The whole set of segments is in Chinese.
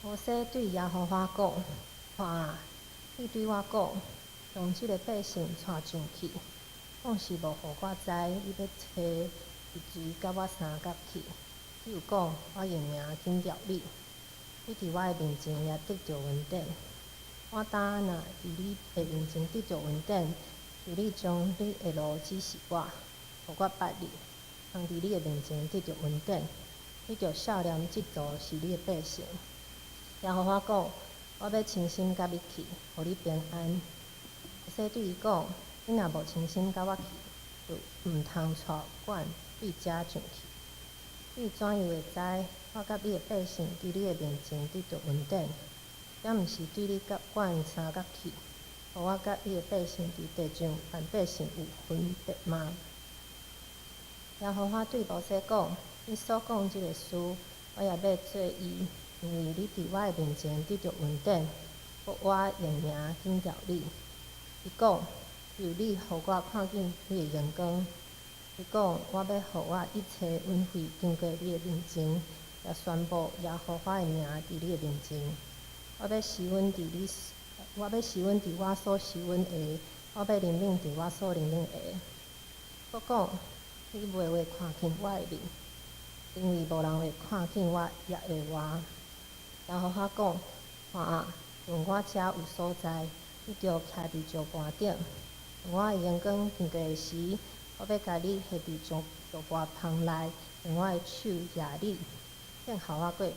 摩西对耶和华讲：看啊，你对我讲，将即个百姓带上去，讲是无互我知你要找一水甲我相夹去。你有讲，我用名紧调你，你伫我的面前也得着恩典。我当若伫你的面前得着恩典，是你将你的路指示我，互我捌你，通伫你的面前得着恩典。你着少年即族是你的百姓。耶和华讲：我要倾心甲你去，互你平安。摩西对伊讲：你若无倾心甲我去，就毋通带阮对遮上去。你怎样会知我甲你的百姓伫你的面前得着恩典？也毋是对你甲阮相夹去，互我甲你的百姓伫地上万百姓有分别吗？耶和华对摩西讲：你所讲即个事，我也要做伊。因为你伫我的面前得着恩典，故我用名紧调你。伊讲，求你互我看见你的阳光。伊讲，我要互我一切恩惠经过你的面前，也宣布耶和华的名伫你的面前。我要施恩伫我所施恩的，我要怜悯伫我所怜悯的。我讲，你袂会看见我的面，因为无人会看见我业的话。耶和华讲：看啊，从我遮有所在，你着徛伫石盘顶。我的阳光经过时，我要甲你下伫石盘旁内，用我的手压你，向后我过去。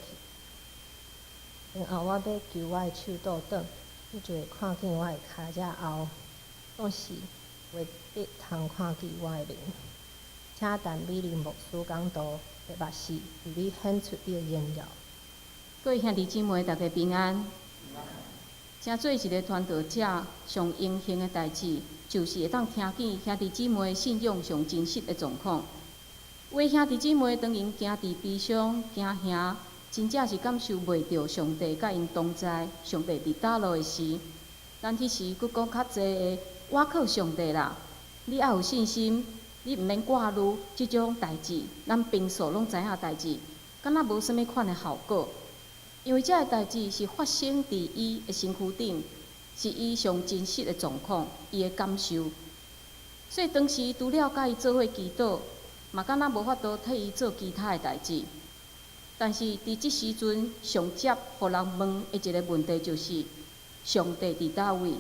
然后我要求我的手倒转，你就会看见我的骹只后，总是袂得通看见我的面。请但美丽牧师讲道，特别是为你显出你的荣耀。各位兄弟姊妹，大家平安。请做一个传道者，上荣幸的代志，就是会当听见兄弟姊妹信仰上真实的状况。有的兄弟姊妹当因行伫悲伤、惊吓，真正是感受袂到上帝甲因同在，上帝伫倒落的时，咱迄时佫讲较济的，我靠上帝啦！你要有信心，你毋免挂虑即种代志，咱平素拢知影代志，敢若无啥物款的效果。因为这个代志是发生伫伊的身躯顶，是伊上真实的状况，伊的感受。所以当时除了甲伊做伙祈祷，嘛敢若无法度替伊做其他的代志。但是伫即时阵，上接互人问的一个问题就是：上帝伫倒位？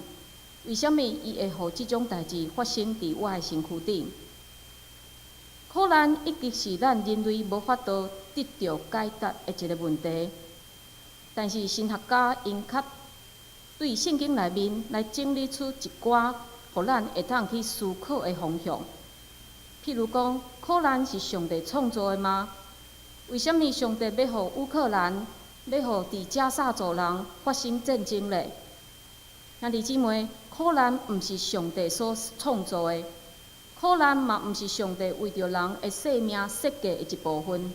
为什么伊会互即种代志发生伫我的身躯顶？苦难一直是咱人类无法度得到解答的一个问题。但是神学家因较对圣经内面来整理出一寡，互咱会当去思考的方向。譬如讲，苦难是上帝创造的吗？为什么上帝要互乌克兰、要互伫加萨族人发生战争呢？兄弟姊妹，苦难毋是上帝所创造的，苦难嘛毋是上帝为着人的生命设计的一部分。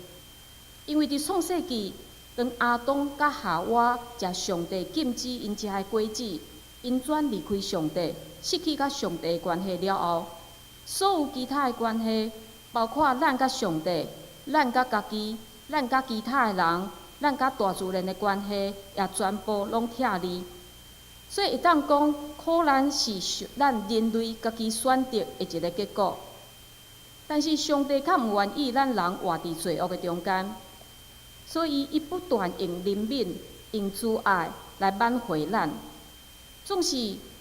因为伫创世纪，当亚当甲夏娃食上帝禁止因食的果子，因转离开上帝，失去甲上帝的关系了后，所有其他的关系，包括咱甲上帝、咱甲家己、咱甲其他的人、咱甲大自然的关系，也全部拢拆离。所以会当讲，苦难是咱人类家己选择的一个结果。但是上帝较毋愿意咱人活伫罪恶的中间。所以，伊不断用怜悯、用慈爱来挽回咱。总是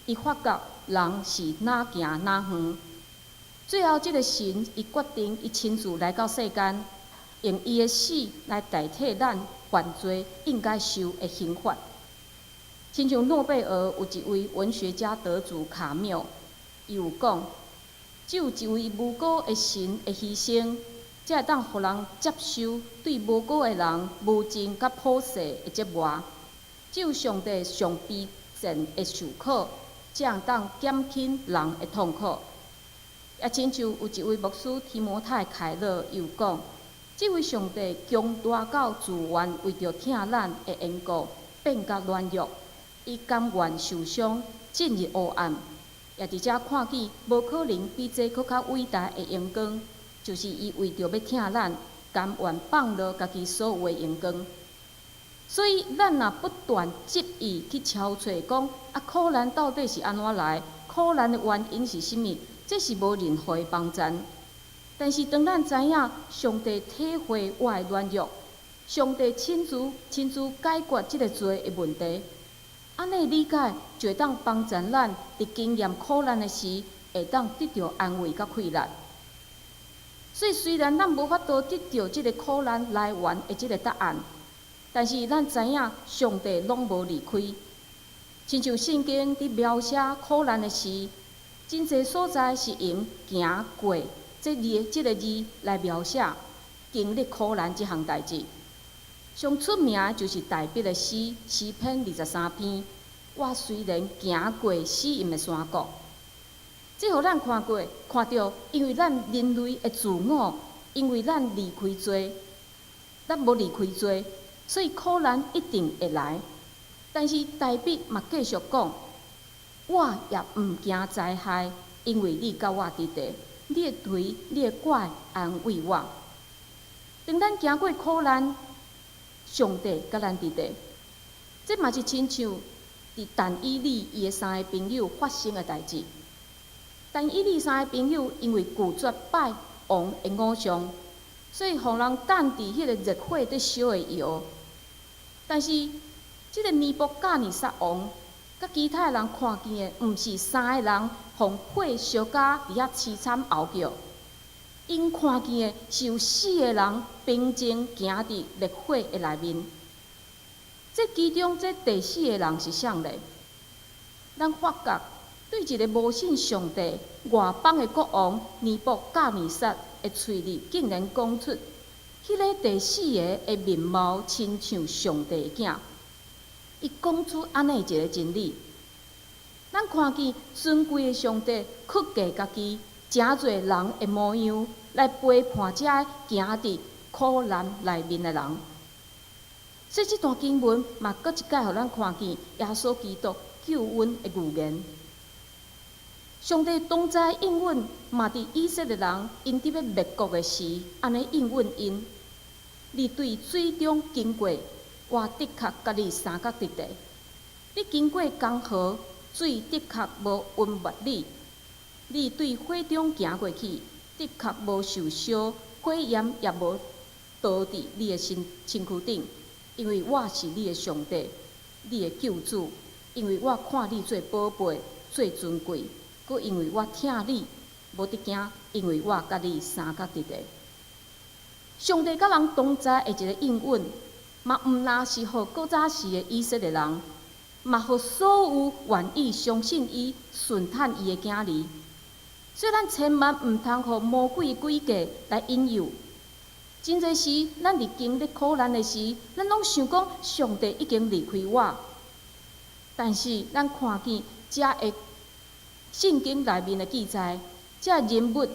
伊发觉人是哪行哪远。最后，这个神伊决定伊亲自来到世间，用伊的死来代替咱犯罪应该受的刑罚。亲像诺贝尔有一位文学家得主卡缪，伊有讲，只有一位无辜的神的牺牲，才会当互人接受对无辜的人无情甲普世的折磨。只有上帝上卑贱的受苦，才会当减轻人的痛苦。也亲像有一位牧师提摩太凯勒又讲，这位上帝强大到自愿为着疼咱的缘故，变甲软弱，伊甘愿受伤，进入黑暗，也伫遮看见无可能比这搁较伟大的阳光。就是伊为着要疼咱，甘愿放落家己所有的阳光。所以，咱若不断执意去敲找讲苦难到底是安怎来，苦难的原因是甚物，这是无任何的帮助。但是，当咱知影上帝体会我的软弱，上帝亲自解决即个罪的问题，安尼理解就会当帮助咱伫经验苦难的时，会当得到安慰甲快乐。所以，虽然咱无法度得到即个苦难来源的即个答案，但是咱知影上帝拢无离开。亲像圣经伫描写苦难的时，真侪所在是用行过即个字来描写经历苦难即项代志。上出名的就是大笔的诗篇23篇。我虽然行过死荫的山谷，这互咱看到，因为咱人类的自我，因为咱离开罪，咱无离开罪，所以苦难一定会来。但是大笔嘛继续讲，我也毋惊灾害，因为你甲我伫地，你的锤、你的拐安慰我。当咱行过苦难，上帝甲咱伫地，这嘛是亲像伫但以理伊的3个朋友发生的代志。但以理3个朋友因为拒绝拜王的偶像，所以互人等伫迄个热火伫烧的窑。但是，即个尼布甲尼撒王，甲其他人看见的，毋是3个人互火烧甲伫遐凄惨嚎叫，因看见的是有4个人平静行伫烈火的内面。这其中这第4个人是啥呢？咱发觉对一个无信上帝外邦的国王尼布甲尼撒的喙里，竟然讲出迄个第4个的面貌亲像上帝的囝。伊讲出安尼一个真理，咱看见尊贵的上帝屈价家己，诚侪人的模样来陪伴遮行伫苦难内面的人。所以这段经文嘛，搁一摆互咱看见耶稣基督救恩的预言。上帝同在应允，嘛伫以色列人因伫要灭国的时，安尼应允因。你对水中经过，我的确甲你三角伫地；你经过江河，水的确无淹没你。你对火中行过去，的确无受烧，火焰也无倒伫你的身躯顶，因为我是你的上帝，你的救主。因为我看你做宝贝，做尊贵。搁因为我疼你，无得惊，因为我甲你三角伫地。上帝甲人同在的一个应允，嘛毋那是互古早时的以色列人，嘛互所有愿意相信伊、顺坦伊的囝儿。所以咱千万毋通互魔鬼诡计来引诱。真侪时，咱伫经历苦难的时，咱拢想讲上帝已经离开我。但是咱看见遮的圣经内面的记载，遮人物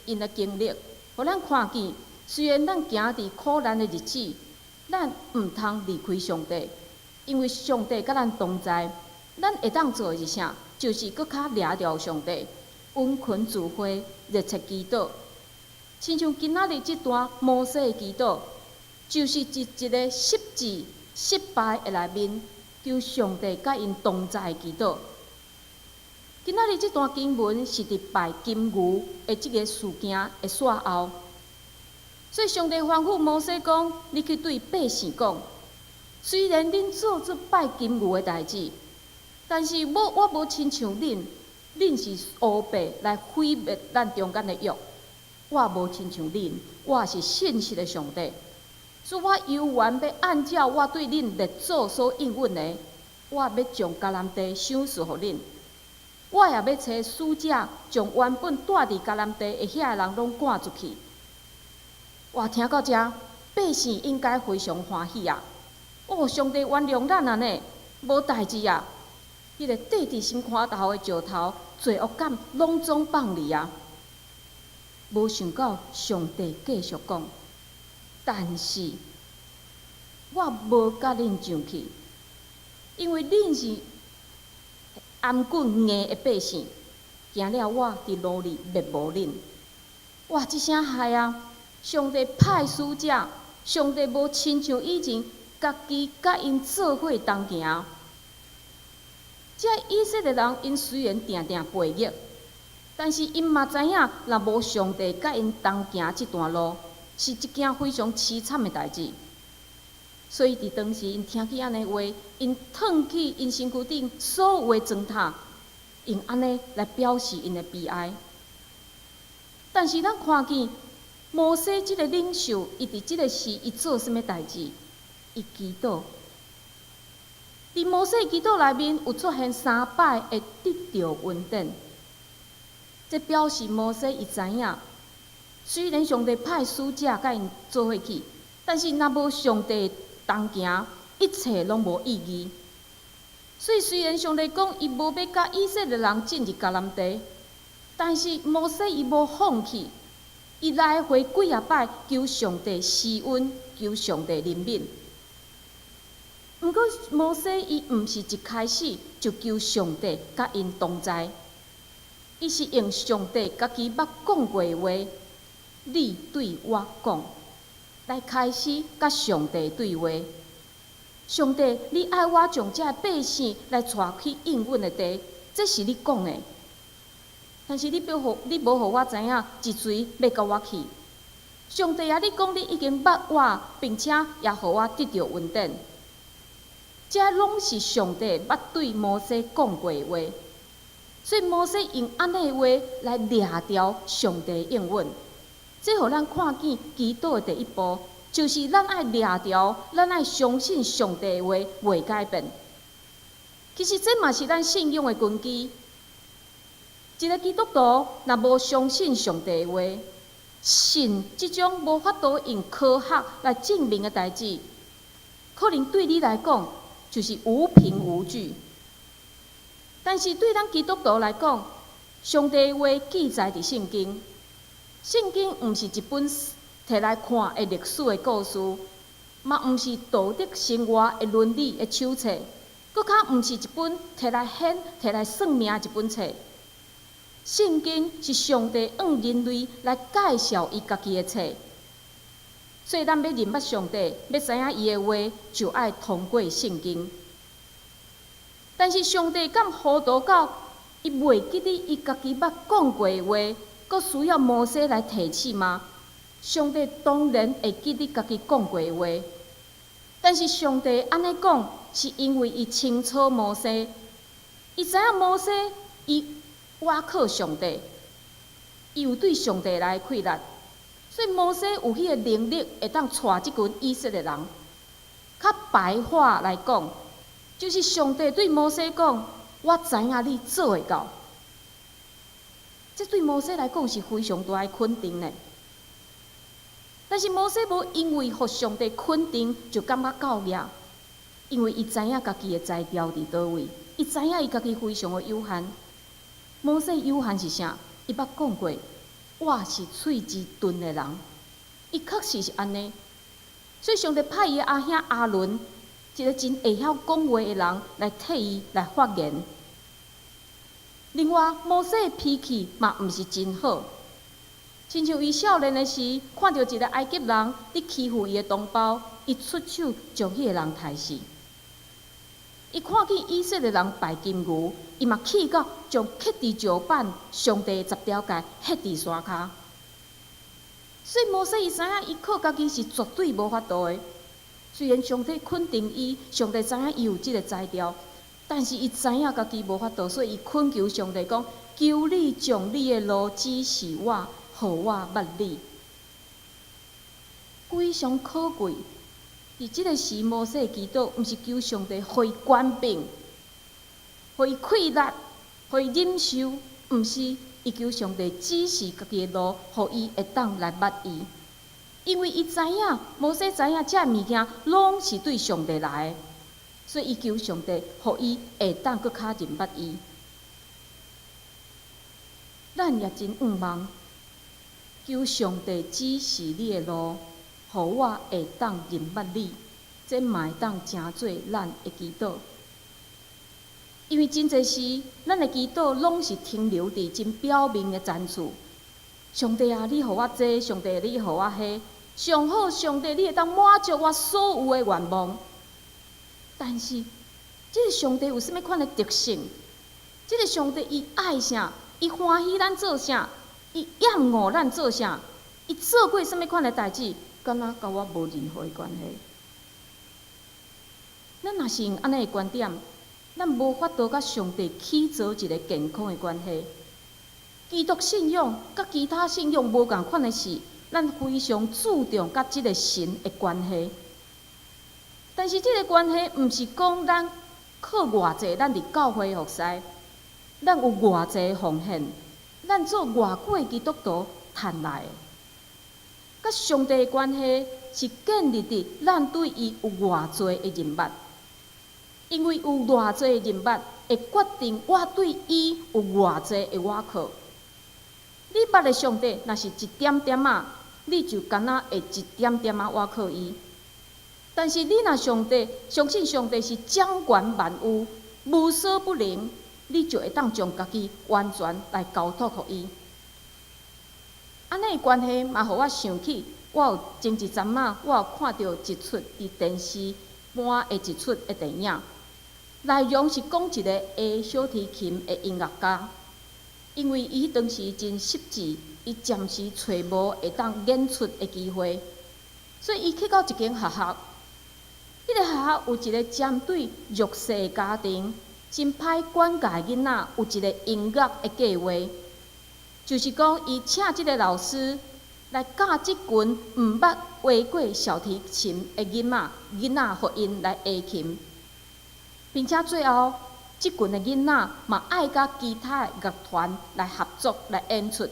因的经历，互咱看见，虽然咱行伫苦难的日子，咱毋通离开上帝，因为上帝甲咱同在。咱会当做的是啥？就是搁较掠着上帝，温困自会，热切祈祷。亲像今仔日这段摩西的祈祷，就是一个失志、失败的内面，求上帝甲因同在的祈祷。今仔日这段经文是伫拜金牛的这个事件的煞后，所以上帝吩咐摩西讲：“你去对百姓讲，虽然恁做出拜金牛的代志，但是我无亲像恁是乌白来毁灭咱中间的约。我无亲像恁，我是信实的上帝，所以我犹原要按照我对恁列祖所应允的，我要将迦南地赏赐互恁。”我也要找使者，将原本住伫迦南地的遐人拢赶出去。我听到这，百姓应该非常欢喜啊！哦，上帝原谅咱安尼，无代志啊！迄个缀伫心肝头的石头，罪恶感拢总放离啊！无想到上帝继续讲，但是我无甲恁上去，因为恁是鹌鹑硬的百姓，惊了我伫路里灭无恁。哇！这声害啊！上帝派使者，上帝无亲像以前家己甲因做伙同行。这以色列人因虽然定定背逆，但是因嘛知影，若无上帝甲因同行这段路，是一件非常凄惨的代志。所以伫当时，因听见安尼话，因褪去因身躯顶所有的砖塔，用安尼来表示因的悲哀。但是咱看见摩西这个领袖，伊伫这个时，伊做甚物代志？伊祈祷。伫摩西祈祷内面有出现3摆会得到恩典，这表示摩西伊知影，虽然上帝派使者甲因做伙去，但是若无上帝同行，一切拢无意义。所以虽然上帝讲伊无要甲以色列人进入迦南地，但是摩西伊无放弃，伊来回几啊摆求上帝施恩，求上帝怜悯。毋过摩西伊毋是一开始就求上帝甲因同在，伊是用上帝家己捌讲过的话，你对我讲，来开始甲上帝对话。上帝，你爱我将这百姓来带去应允的地，这是你讲的。但是你无互我知影一随要甲我去。上帝啊，你讲你已经捌我，并且也互我得到恩典。这拢是上帝捌对摩西讲过的话，所以摩西用安尼的话来掠掉上帝应允。这互咱看见祈祷的第一步，就是咱爱掠掉，咱爱相信上帝的话袂改变。其实这嘛是咱信仰的根基。一个基督徒若无相信上帝的话，信即种无法度用科学来证明的代志，可能对你来讲就是无凭无据。但是对咱基督徒来讲，上帝的话记载伫圣经，圣经毋是一本摕来看的历史的故事，嘛毋是道德生活的伦理的手册，搁较毋是一本摕来显、摕来算命一本册。圣经是上帝用人类来介绍伊家己的册，所以咱要认捌上帝，要知影伊的话，就爱通过圣经。但是上帝敢糊涂到伊袂记得伊家己捌讲过的话，搁需要摩西来提醒吗？上帝当然会记得家己讲过的话，但是上帝安尼讲，是因为伊清楚摩西，伊知影摩西伊倚靠上帝，伊有对上帝来的气力，所以摩西有迄个能力会当带即群以色列人。较白话来讲，就是上帝对摩西讲：“我知影你做会到。”这对摩西来讲是非常大的肯定呢。但是摩西无因为互上帝肯定就感觉够了，因为伊知影家己的才调伫倒位，伊知影伊家己非常的有限。摩西有限是啥？伊捌讲过，我是喙之钝的人，伊确实是安尼。所以上帝派伊的阿兄阿伦，一个真会晓讲话的人，来替伊来发言。另外，摩西的脾气嘛毋是真好，亲像伊少年的时，看到一个埃及人伫欺负伊的同胞，伊出手将迄个人杀死。伊看见以色列人拜金牛，伊嘛气到将刻伫石板上帝10条诫刻伫山骹。所以摩西伊知影，伊靠家己是绝对无法度的。虽然上帝肯定伊，上帝知影伊有即个才调，但是伊知影家己无法度，所以伊恳求上帝讲：求你将你的路指示我，互我捌你。非常可贵。伫即个时，摩西的祈祷，毋是求上帝互伊权柄，互伊气力，互伊忍受，毋是伊求上帝指示家己的路，互伊会当来捌伊。因为伊知影，摩西知影，遮物件拢是对上帝来的，所以伊求上帝，互伊会当搁较认捌伊。咱也真愿望，求上帝指示你的路。互我会当认捌你，这嘛会当成做咱的祈祷。因为真侪时，咱的祈祷拢是停留伫真表面的赞词。上帝啊，你互我这；上帝，你互我迄；上好，上帝，你会当满足我所有的愿望。但是，即个上帝有啥物款的特性？即个上帝伊爱啥？伊欢喜咱做啥？伊厌恶咱做啥？伊做过啥物款的代志？敢若甲我无任何的关系。咱若是用安尼的观点，咱无法度甲上帝起造一个健康的关系。基督信仰甲其他信仰无共款的是，咱非常注重甲即个神的关系。但是即个关系，毋是讲咱靠偌济咱伫教会服侍，咱有偌济奉献，咱做偌久的基督徒赚来的。甲上帝的关系是建立伫咱对伊有偌济的认捌，因为有偌济的认捌，会决定我对伊有偌济的倚靠。你捌的上帝若是一点点仔，你就敢若会一点点仔倚靠伊。但是你若上帝相信上帝是掌管万物、无所不能，你就会当将家己完全来交托互伊。安尼关系嘛，互我想起，我有前一阵仔，我有看到一出伫电视播的一出的电影，内容是讲一个会小提琴的音乐家，因为伊当时真失志，伊暂时找无会当演出的机会，所以伊去到一间学校。迄个学校有一个针对弱势的家庭、真歹管教的囡仔，有一个音乐的计划，就是讲伊请即个老师来教即群毋捌画过小提琴的囡仔，互因来学琴，并且最后即群的囡仔嘛爱甲其他的乐团来合作来演出。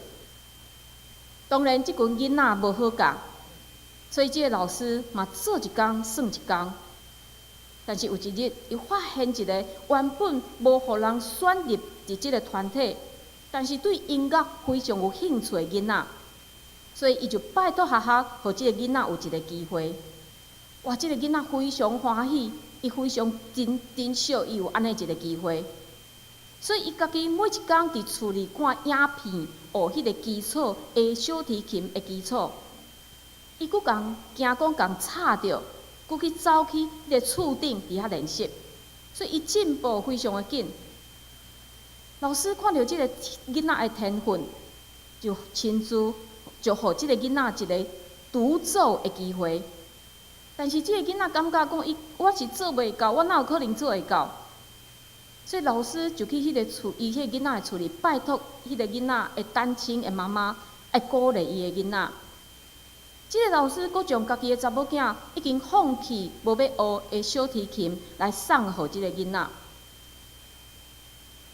当然，即群囡仔无好教，所以即个老师嘛做一工算一工。但是有一日，伊发现一个原本无互人选入伫即个团体，但是对音乐非常有兴趣的囡仔，所以伊就拜托学校，互即个囡仔有一个机会。哇！即个囡仔非常欢喜，伊非常珍惜伊有安尼一个机会，所以伊家己每一工伫厝里看影片，学迄个基础的小提琴的基础。伊佫共惊讲共吵着。佫去走去迄个厝顶伫遐练习，所以伊进步非常的紧。老师看到即个囡仔的天分，就亲自就互即个囡仔一个独奏的机会。但是即个囡仔感觉讲，我是做袂到，我哪有可能做会到？所以老师就去迄个厝，伊迄个囡仔的厝里拜托迄个囡仔的单亲的妈妈，来鼓励伊的囡仔。即个老师佫将家己的查某囝已经放弃无要学的小提琴来送互即个囡仔。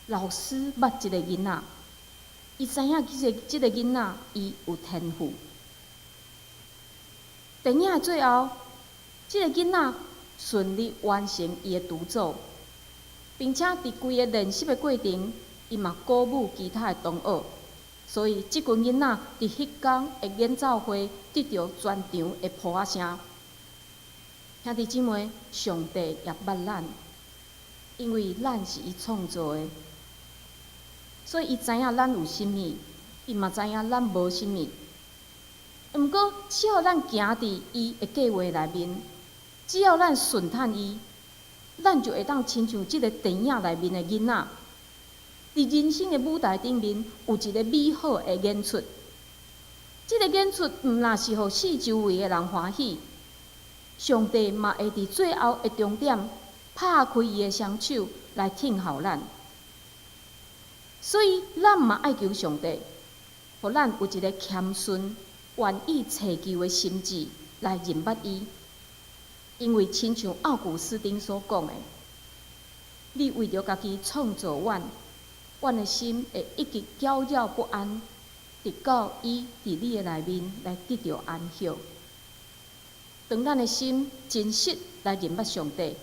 老师捌即个囡仔，伊知影即个囡仔伊有天赋。电影的最后，即个囡仔顺利完成伊的独奏，并且伫规个练习的过程，伊嘛鼓舞其他的同学。所以，即群囡仔伫迄天的演奏会得到全场的呼啊声。兄弟姊妹，上帝也捌咱，因为咱是伊创造的，所以伊知影咱有甚物，伊嘛知影咱无甚物。毋过，只要咱行伫伊的计划内面，只要咱顺趁伊，咱就会当亲像即个电影内面的囡仔。伫人生的舞台顶面有一个美好的演出，这个演出毋若是互四周围的人欢喜，上帝嘛会伫最后的终点拍开伊的双手来听候咱。所以，咱嘛爱求上帝，互咱有一个谦逊、愿意祈求的心智来认捌伊，因为亲像奥古斯丁所讲的，你为着家己创造阮。阮的心会一直搅扰不安，直到伊伫你的内面来得到安息。当咱的心真实来认捌上帝，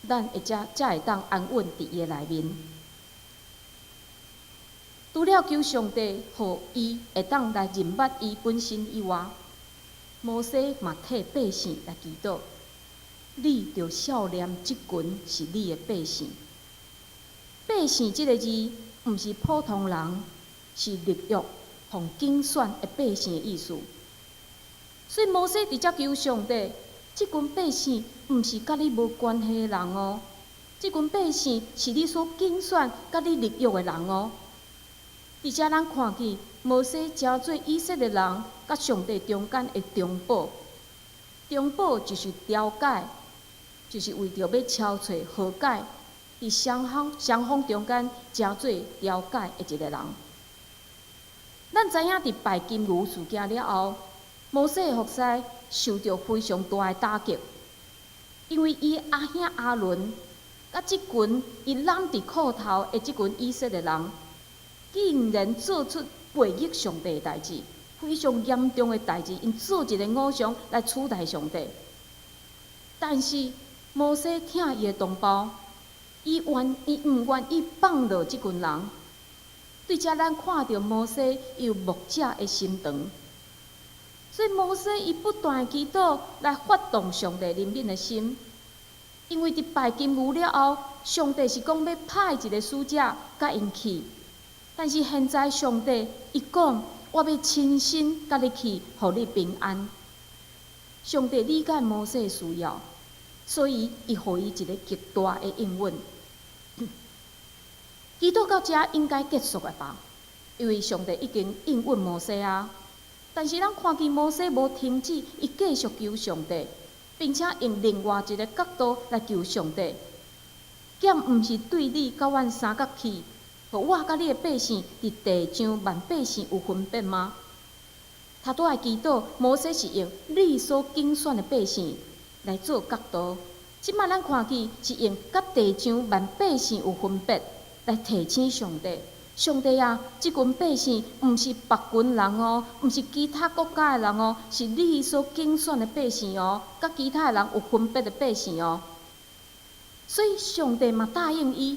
咱才会当安稳伫伊的内面。除了求上帝，互伊会当来认捌伊本身以外，摩西嘛替百姓来祈祷，你着孝念即群是你的百姓。百姓即个字，毋是普通人，是立约、互竞选的百姓的意思。所以摩西直接求上帝，即群百姓毋是甲你无关系的人哦，即群百姓是你所拣选、甲你立约的人哦。而且咱看见摩西真做以色列人甲上帝中间的中保，中保就是调解，就是为着要消除和解，伫双方中间真做调解的一个人。咱知影伫拜金牛事件了后，摩西的服侍受到非常大的打击，因为伊阿兄阿伦甲即群伊揽伫裤头的即群以色列人，竟然做出背逆上帝的代志，非常严重的代志，因做一个偶像来取代上帝。但是摩西听伊的同胞，伊毋愿意放落即群人。对遮，咱看到摩西有牧者的心肠，所以摩西伊不断祈祷来发动上帝怜悯的心。因为伫拜金牛了后，上帝是讲要派一个使者甲因去，但是现在上帝伊讲，我要亲身甲你去，互你平安。上帝理解摩西的需要，所以伊互伊一个极大的应允。祈祷到遮应该结束了吧？因为上帝已经应允摩西啊。但是咱看见摩西无停止，伊继续求上帝，并且用另外一个角度来求上帝。剑毋是对你甲阮三角起，互我甲你的百姓伫地上万百姓有分别吗？他拄来祈祷，摩西是用你所拣选的百姓来做角度，即摆咱看见是用甲地上万百姓有分别。来提醒上帝，上帝啊，即群百姓毋是别群人哦，毋是其他国家的人哦，是你所拣选的百姓哦，甲其他的人有分别的百姓哦。所以上帝嘛答应伊，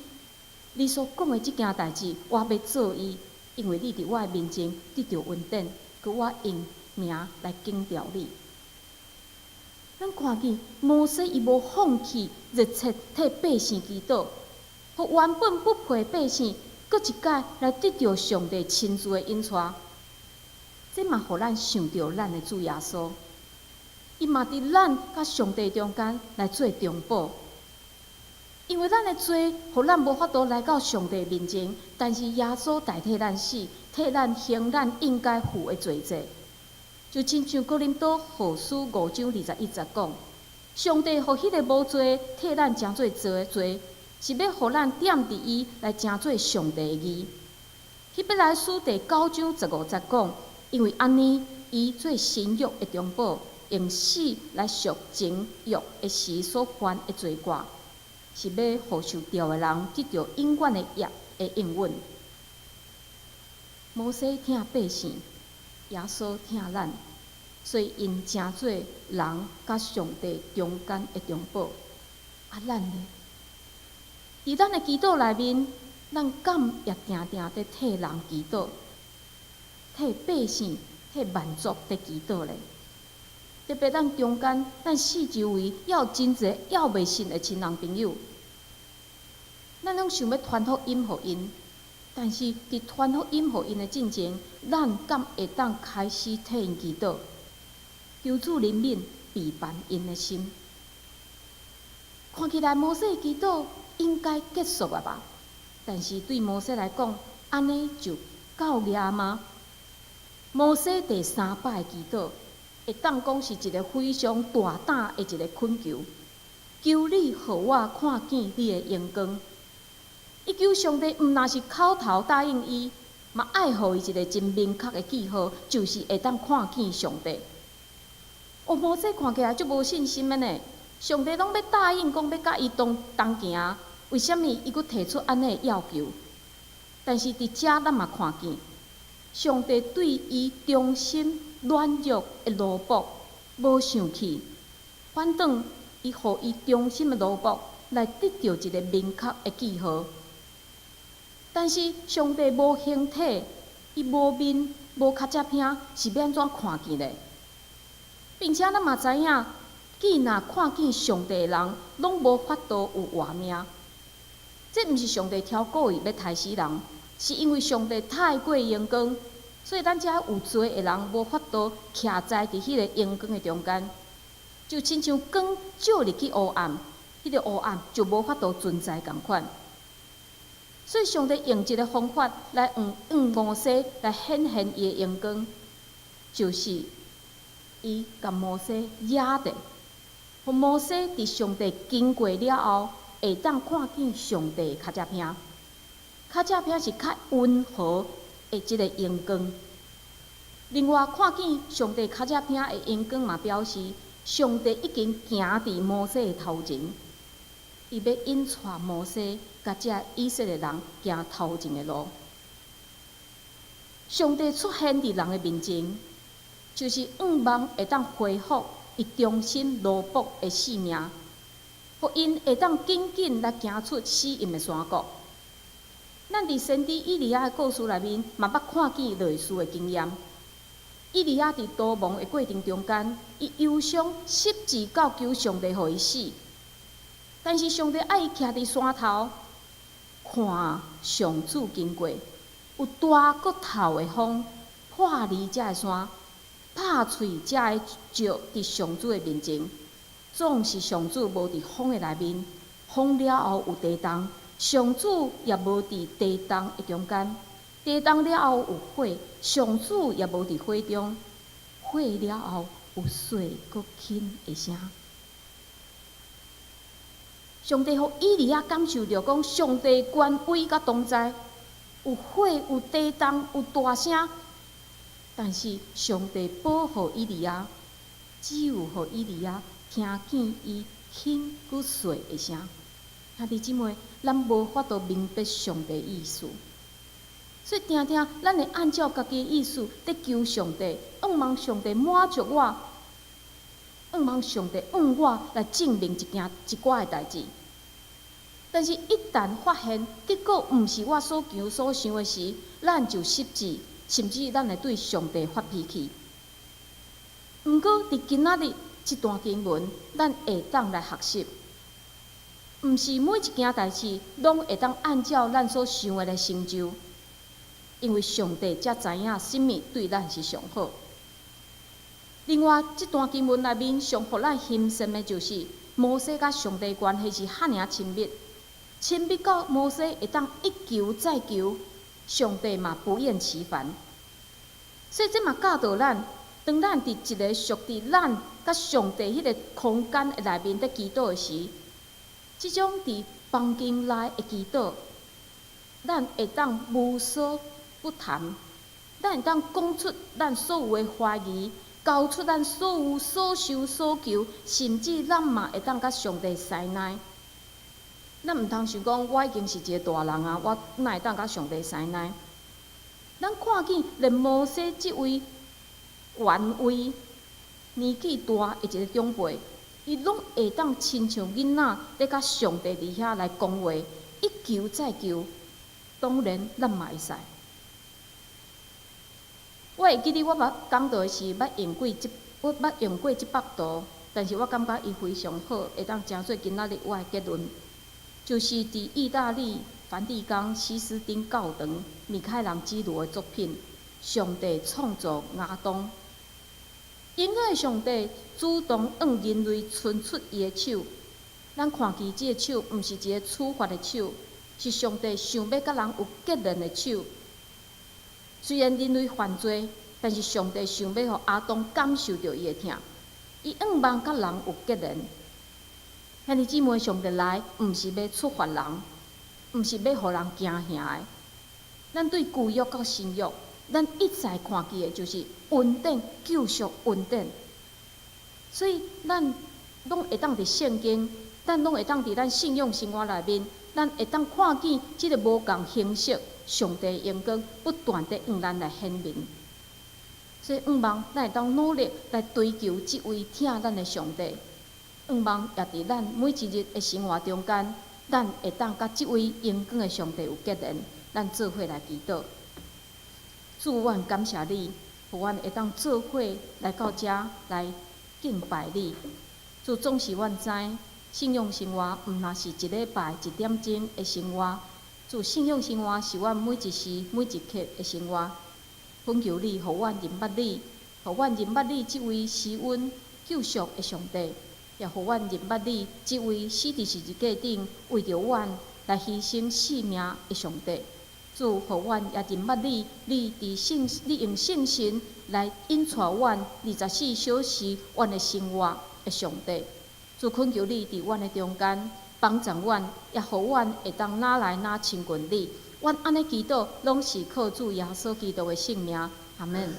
你所讲的即件代志，我要做伊，因为你伫我的面前得到恩典，佮我用名来敬调你。咱看见摩西伊无放弃热切替百姓祈祷。互原本不配百姓，搁一届来得到上帝亲自的引带，这嘛互咱想到咱的主耶稣，伊嘛伫咱甲上帝中间来做中保。因为咱的罪，互咱无法度来到上帝面前，但是耶稣代替咱死，替咱行咱应该负的罪责。就亲像哥林多后书5章21节讲，上帝互迄个无罪替咱正做做的罪。是要互咱点伫伊来成做上帝的义。希伯来书第9章15节讲，因为安尼，伊做新约的中保，用死来赎前约的时所犯的罪过，是要互受掉的人得到永远的业的应允。摩西听百姓，耶稣听咱，所以因成做人甲上帝中间的中保。啊，咱呢？伫咱的祈祷内面，咱敢也定定在替人祈祷，替百姓、替万族在祈祷咧。特别咱中间，咱四周围要有真侪要袂信的亲人朋友，咱拢想要传福音互因，但是伫传福音互因的进前，咱敢会当开始替因祈祷，求主怜悯陪伴因的心。看起来摩西的祈祷应该结束了吧？但是对摩西来讲，安尼就够额吗？摩西第3摆祈祷，会当讲是一个非常大胆的一个恳求，求你互我看见你的荣光。伊求上帝毋但是口头答应伊，嘛爱互伊一个真明确的记号，就是会当看见上帝。摩西看起来足无信心的呢。上帝拢要答应讲要甲伊同行，为虾米伊阁提出安尼的要求？但是伫遮咱嘛看见，上帝对伊忠心软弱的奴仆无生气，反倒伊互伊忠心的奴仆来得到一个明确的记号。但是上帝无形体，伊无面无脚趾片，是要安怎看见呢？并且咱嘛知影。既若看见上帝的人，拢无法度有活命。这毋是上帝挑故意要杀死人，是因为上帝太过阳光，所以咱遮有罪的人无法度徛在伫迄个阳光的中间。就亲像光照入去黑暗，迄个黑暗就无法度存在共款。所以上帝用一个方法来让摩西来显现伊的阳光，就是伊甲摩西压着，互摩西伫上帝经过了后，会当看见上帝的脚趾片。脚趾片是较温和的一个阳光。另外，看见上帝脚趾片的阳光嘛，表示上帝已经行伫摩西的头前，伊要引带摩西甲这以色列人行头前的路。上帝出现伫人的面前，就是希望会当恢复伊重新罗卜的性命，互因会当紧紧来行出死荫的山谷。咱伫先知以利亚的故事内面，嘛捌看见类似的经验。以利亚伫逃亡的过程中间，伊忧伤十字架求上帝互伊死，但是上帝爱伊徛伫山头，看上主经过，有大骨头的风破离遮个山，拍碎遮个石伫上主的面前。总是上主无伫风的内面，风了后有地动，上主也无伫地动的中间。地动了后有火，上主也无伫火中，火了后有水搁轻的声。上帝互以利亚感受到讲，上帝权威甲同在，有火，有地动，有大声，但是上帝保护以利亚，只有互以利亚听见伊轻搁水的声。兄弟姊妹，咱无法度明白上帝意思。所以，定定咱会按照家己的意思伫求上帝，仰望上帝满足我，仰望上帝用我来证明一寡的代志。但是，一旦发现结果毋是我所求所想的时，咱就失志，甚至咱会对上帝发脾气。毋过，伫今仔日这段经文，咱会当来学习，毋是每一件代志拢会当按照咱所想的来成就。因为上帝才知影什么对咱是上好。另外，这段经文内面上互咱欣赏的就是摩西甲上帝关系是遐尔亲密，亲密到摩西会当一求再求，上帝嘛不厌其烦。所以这嘛教导咱，当咱伫一个属伫咱甲上帝迄个空间的内面在祈祷的时，即种伫房间内的祈祷，咱会当无所不谈，咱会当讲出咱所有的怀疑，交出咱所有所想所求，甚至咱嘛会当甲上帝师奶。咱毋通想讲，我已经是一个大人啊，我哪会当甲上帝师奶？咱看见连摩西即位权威、年纪大的一个长辈，伊拢会当亲像囡仔咧甲上帝伫遐来讲话，一求再求。当然，咱嘛会使。我会记得我捌讲道时，捌用过即幅图，但是我感觉伊非常好，会当成做今仔日我的结论，就是伫意大利梵蒂冈西斯丁教堂米开朗基罗的作品《上帝创造亚当》。因爱上帝主动让人类伸出伊的手，咱看见即个手，毋是一个处罚的手，是上帝想要甲人有结连的手。虽然人类犯罪，但是上帝想要互亚当感受到伊的痛，伊仰望甲人有结连。兄弟姊妹，上帝来毋是要处罚人，毋是要互人惊吓的。咱对旧约到新约，咱一再看见的就是恩典、救赎、恩典。所以咱拢会当伫圣经，咱拢会当伫咱信仰生活内面，咱会当看见即个无共形式。上帝阳光不断地向咱来显明，所以仰望咱会当努力来追求即位疼咱的上帝。仰望也伫咱每一日的生活中间，咱会当甲即位阳光的上帝有结连，咱做伙来祈祷。主，阮感谢你，互阮会当做伙来到遮来敬拜你。主，总是阮知信仰生活毋若是一礼拜1点钟的生活。主，信仰生活是阮每一时每一刻的生活。恳求你，互阮认捌你，互阮认捌你即位施恩，救赎的上帝，也互阮认捌你即位死伫十字架顶，为着阮来牺牲性命的上帝。主，互阮也认捌你，你用圣神来引带阮24小时阮的生活的上帝。主，恳求你伫阮的中间帮助阮，也互阮会当哪来哪亲近你。阮安尼祈祷，拢是靠主耶稣基督的圣名，阿门。